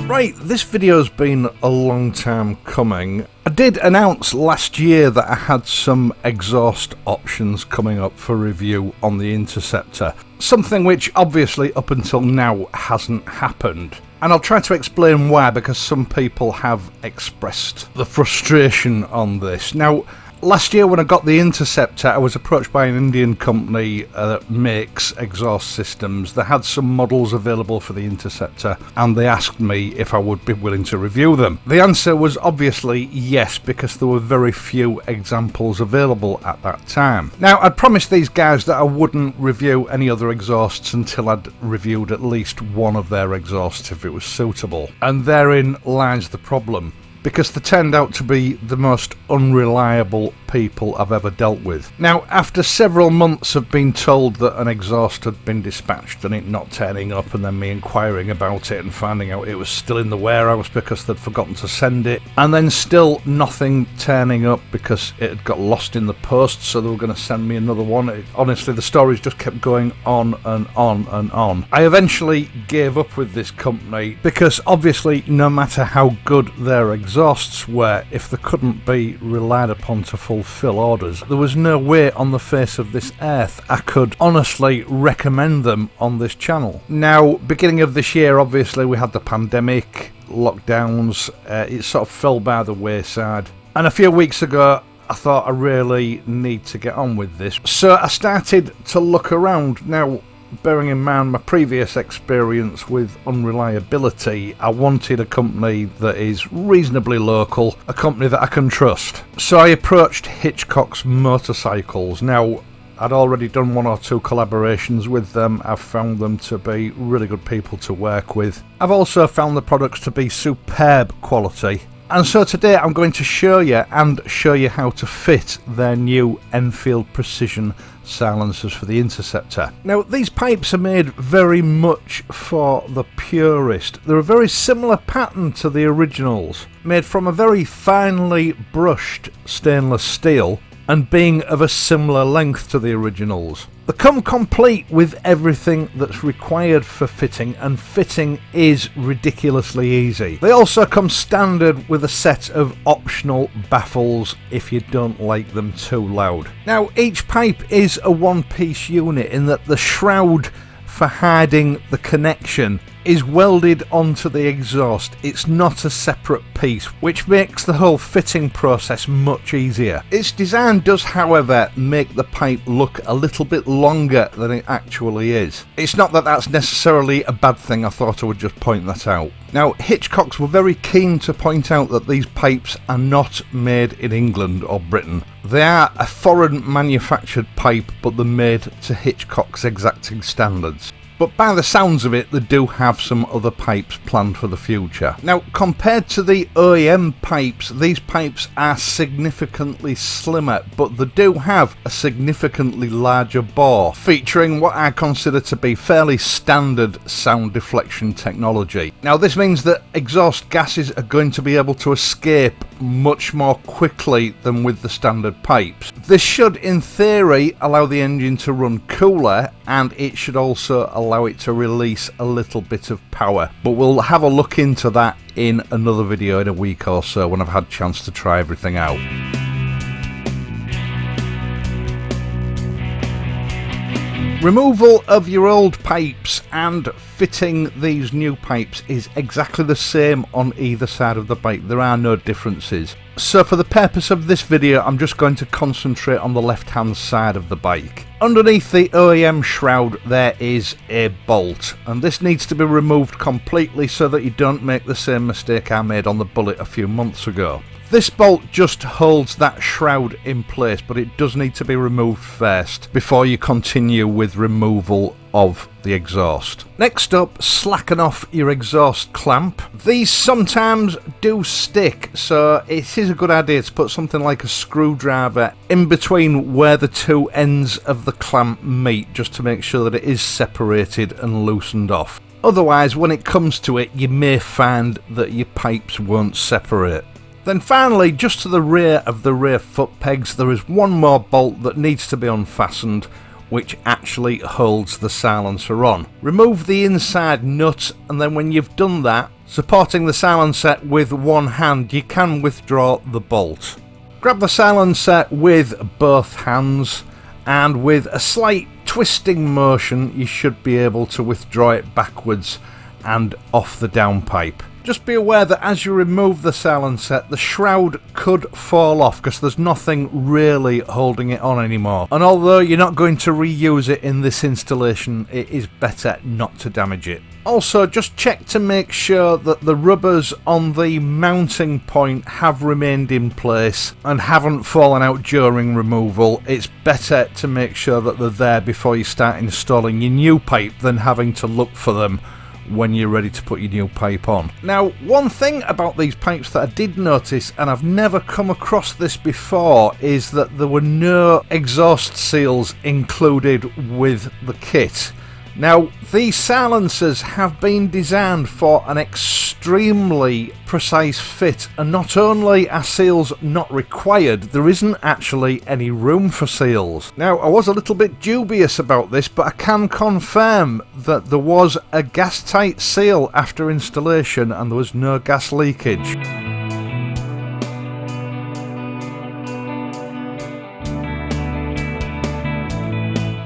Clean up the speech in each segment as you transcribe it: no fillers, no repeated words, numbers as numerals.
Right, this video's been a long time coming. I did announce last year that I had some exhaust options coming up for review on the Interceptor, something which obviously up until now hasn't happened. And I'll try to explain why, because some people have expressed the frustration on this. Now, last year when I got the Interceptor, I was approached by an Indian company that makes exhaust systems. They had some models available for the Interceptor and they asked me if I would be willing to review them. The answer was obviously yes, because there were very few examples available at that time. Now, I'd promised these guys that I wouldn't review any other exhausts until I'd reviewed at least one of their exhausts if it was suitable. And therein lies the problem, because they turned out to be the most unreliable people I've ever dealt with. Now, after several months of being told that an exhaust had been dispatched and it not turning up, and then me inquiring about it and finding out it was still in the warehouse because they'd forgotten to send it, and then still nothing turning up because it had got lost in the post, so they were going to send me another one. Honestly, the stories just kept going on and on and on. I eventually gave up with this company because obviously no matter how good their exhausts were, if they couldn't be relied upon to fulfill orders, there was no way on the face of this earth I could honestly recommend them on this channel. Now, beginning of this year, obviously we had the pandemic, lockdowns, it sort of fell by the wayside, and a few weeks ago I thought I really need to get on with this, so I started to look around. Now, bearing in mind my previous experience with unreliability, I wanted a company that is reasonably local, a company that I can trust. So I approached Hitchcocks Motorcycles. Now, I'd already done one or two collaborations with them. I've found them to be really good people to work with. I've also found the products to be superb quality. And so today I'm going to show you how to fit their new Enfield Precision silencers for the Interceptor. Now, these pipes are made very much for the purist. They're a very similar pattern to the originals, made from a very finely brushed stainless steel and being of a similar length to the originals. They come complete with everything that's required for fitting, and fitting is ridiculously easy. They also come standard with a set of optional baffles if you don't like them too loud. Now, each pipe is a one-piece unit in that the shroud for hiding the connection is welded onto the exhaust. It's not a separate piece, which makes the whole fitting process much easier. Its design does, however, make the pipe look a little bit longer than it actually is. It's not that that's necessarily a bad thing, I thought I would just point that out. Now, Hitchcocks were very keen to point out that these pipes are not made in England or Britain. They are a foreign manufactured pipe, but they're made to Hitchcock's exacting standards. But by the sounds of it, they do have some other pipes planned for the future. Now, compared to the OEM pipes, these pipes are significantly slimmer, but they do have a significantly larger bore, featuring what I consider to be fairly standard sound deflection technology. Now, this means that exhaust gases are going to be able to escape much more quickly than with the standard pipes. This should, in theory, allow the engine to run cooler, and it should also allow it to release a little bit of power. But we'll have a look into that in another video in a week or so when I've had a chance to try everything out. Removal of your old pipes and fitting these new pipes is exactly the same on either side of the bike. There are no differences. So for the purpose of this video, I'm just going to concentrate on the left hand side of the bike. Underneath the OEM shroud there is a bolt, and this needs to be removed completely so that you don't make the same mistake I made on the Bullet a few months ago. This bolt just holds that shroud in place, but it does need to be removed first before you continue with removal of the exhaust. Next up, slacken off your exhaust clamp. These sometimes do stick, so it is a good idea to put something like a screwdriver in between where the two ends of the clamp meet, just to make sure that it is separated and loosened off. Otherwise, when it comes to it, you may find that your pipes won't separate. Then finally, just to the rear of the rear foot pegs, there is one more bolt that needs to be unfastened, which actually holds the silencer on. Remove the inside nut, and then when you've done that, supporting the silencer with one hand, you can withdraw the bolt. Grab the silencer with both hands, and with a slight twisting motion you should be able to withdraw it backwards and off the downpipe. Just be aware that as you remove the silencer, the shroud could fall off because there's nothing really holding it on anymore. And although you're not going to reuse it in this installation, it is better not to damage it. Also, just check to make sure that the rubbers on the mounting point have remained in place and haven't fallen out during removal. It's better to make sure that they're there before you start installing your new pipe than having to look for them when you're ready to put your new pipe on. Now, one thing about these pipes that I did notice, and I've never come across this before, is that there were no exhaust seals included with the kit. Now, these silencers have been designed for an extremely precise fit, and not only are seals not required, there isn't actually any room for seals. Now, I was a little bit dubious about this, but I can confirm that there was a gas-tight seal after installation and there was no gas leakage.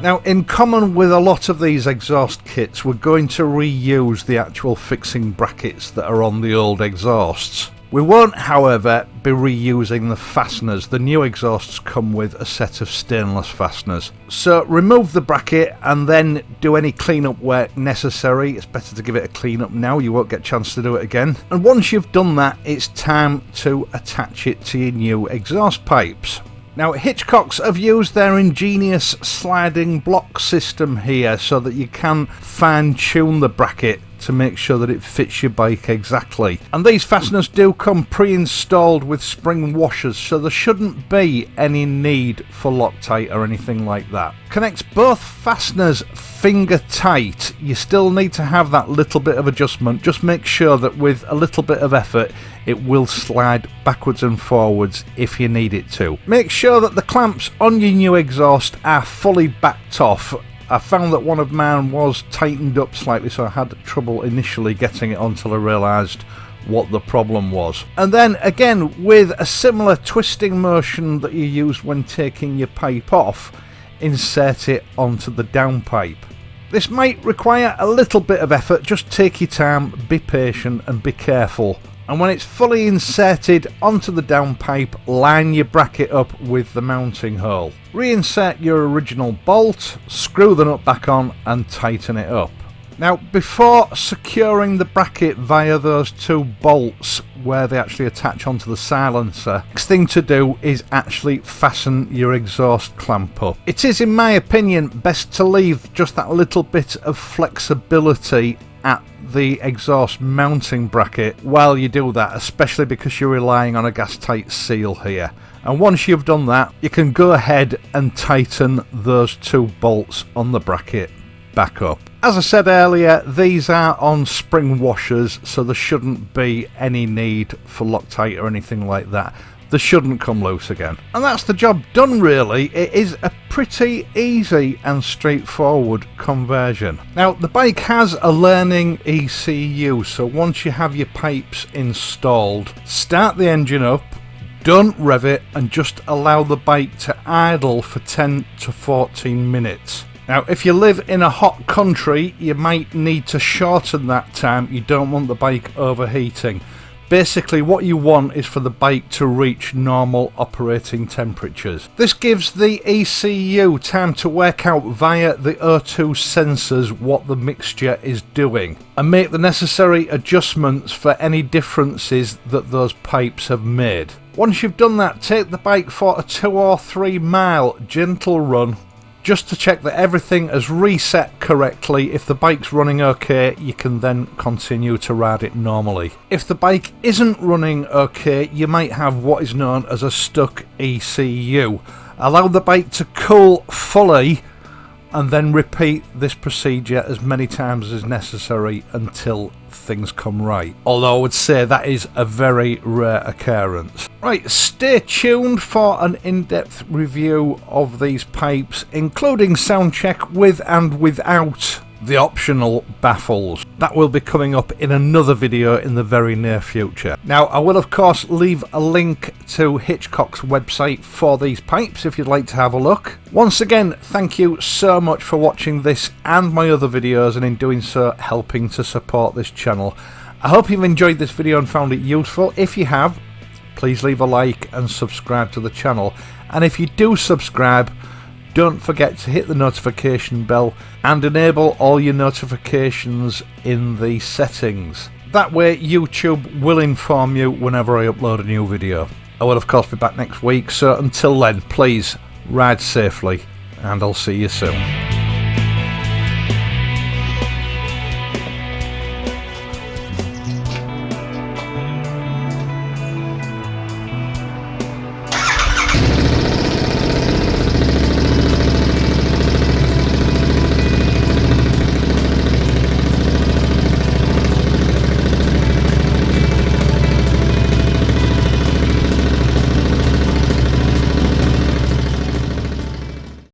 Now, in common with a lot of these exhaust kits, we're going to reuse the actual fixing brackets that are on the old exhausts. We won't, however, be reusing the fasteners. The new exhausts come with a set of stainless fasteners. So remove the bracket and then do any cleanup work necessary. It's better to give it a clean up now, you won't get a chance to do it again. And once you've done that, it's time to attach it to your new exhaust pipes. Now, Hitchcocks have used their ingenious sliding block system here so that you can fine-tune the bracket to make sure that it fits your bike exactly. And these fasteners do come pre-installed with spring washers, so there shouldn't be any need for Loctite or anything like that. Connect both fasteners finger tight. You still need to have that little bit of adjustment. Just make sure that with a little bit of effort it will slide backwards and forwards if you need it to. Make sure that the clamps on your new exhaust are fully backed off. I found that one of mine was tightened up slightly, so I had trouble initially getting it on till I realised what the problem was. And then again, with a similar twisting motion that you use when taking your pipe off, insert it onto the downpipe. This might require a little bit of effort. Just take your time, be patient and be careful. And when it's fully inserted onto the downpipe, line your bracket up with the mounting hole. Reinsert your original bolt, screw the nut back on and tighten it up. Now, before securing the bracket via those two bolts where they actually attach onto the silencer, next thing to do is actually fasten your exhaust clamp up. It is, in my opinion, best to leave just that little bit of flexibility at the exhaust mounting bracket while you do that, especially because you're relying on a gas tight seal here. And once you've done that, you can go ahead and tighten those two bolts on the bracket back up. As I said earlier, these are on spring washers, so there shouldn't be any need for Loctite or anything like that. They shouldn't come loose again. And that's the job done, really. It is a pretty easy and straightforward conversion. Now, the bike has a learning ECU, so once you have your pipes installed, start the engine up, don't rev it, and just allow the bike to idle for 10 to 14 minutes. Now, if you live in a hot country, you might need to shorten that time. You don't want the bike overheating. Basically, what you want is for the bike to reach normal operating temperatures. This gives the ECU time to work out via the O2 sensors what the mixture is doing and make the necessary adjustments for any differences that those pipes have made. Once you've done that, take the bike for a 2 or 3 mile gentle run just to check that everything has reset correctly. If the bike's running okay, you can then continue to ride it normally. If the bike isn't running okay, you might have what is known as a stuck ECU. Allow the bike to cool fully and then repeat this procedure as many times as necessary until things come right. Although I would say that is a very rare occurrence. Right, stay tuned for an in-depth review of these pipes, including sound check with and without the optional baffles. That will be coming up in another video in the very near future. Now, I will of course leave a link to Hitchcock's website for these pipes if you'd like to have a look. Once again, thank you so much for watching this and my other videos, and in doing so helping to support this channel. I hope you've enjoyed this video and found it useful. If you have, please leave a like and subscribe to the channel. And if you do subscribe, don't forget to hit the notification bell and enable all your notifications in the settings. That way YouTube will inform you whenever I upload a new video. I will of course be back next week, so until then, please ride safely and I'll see you soon.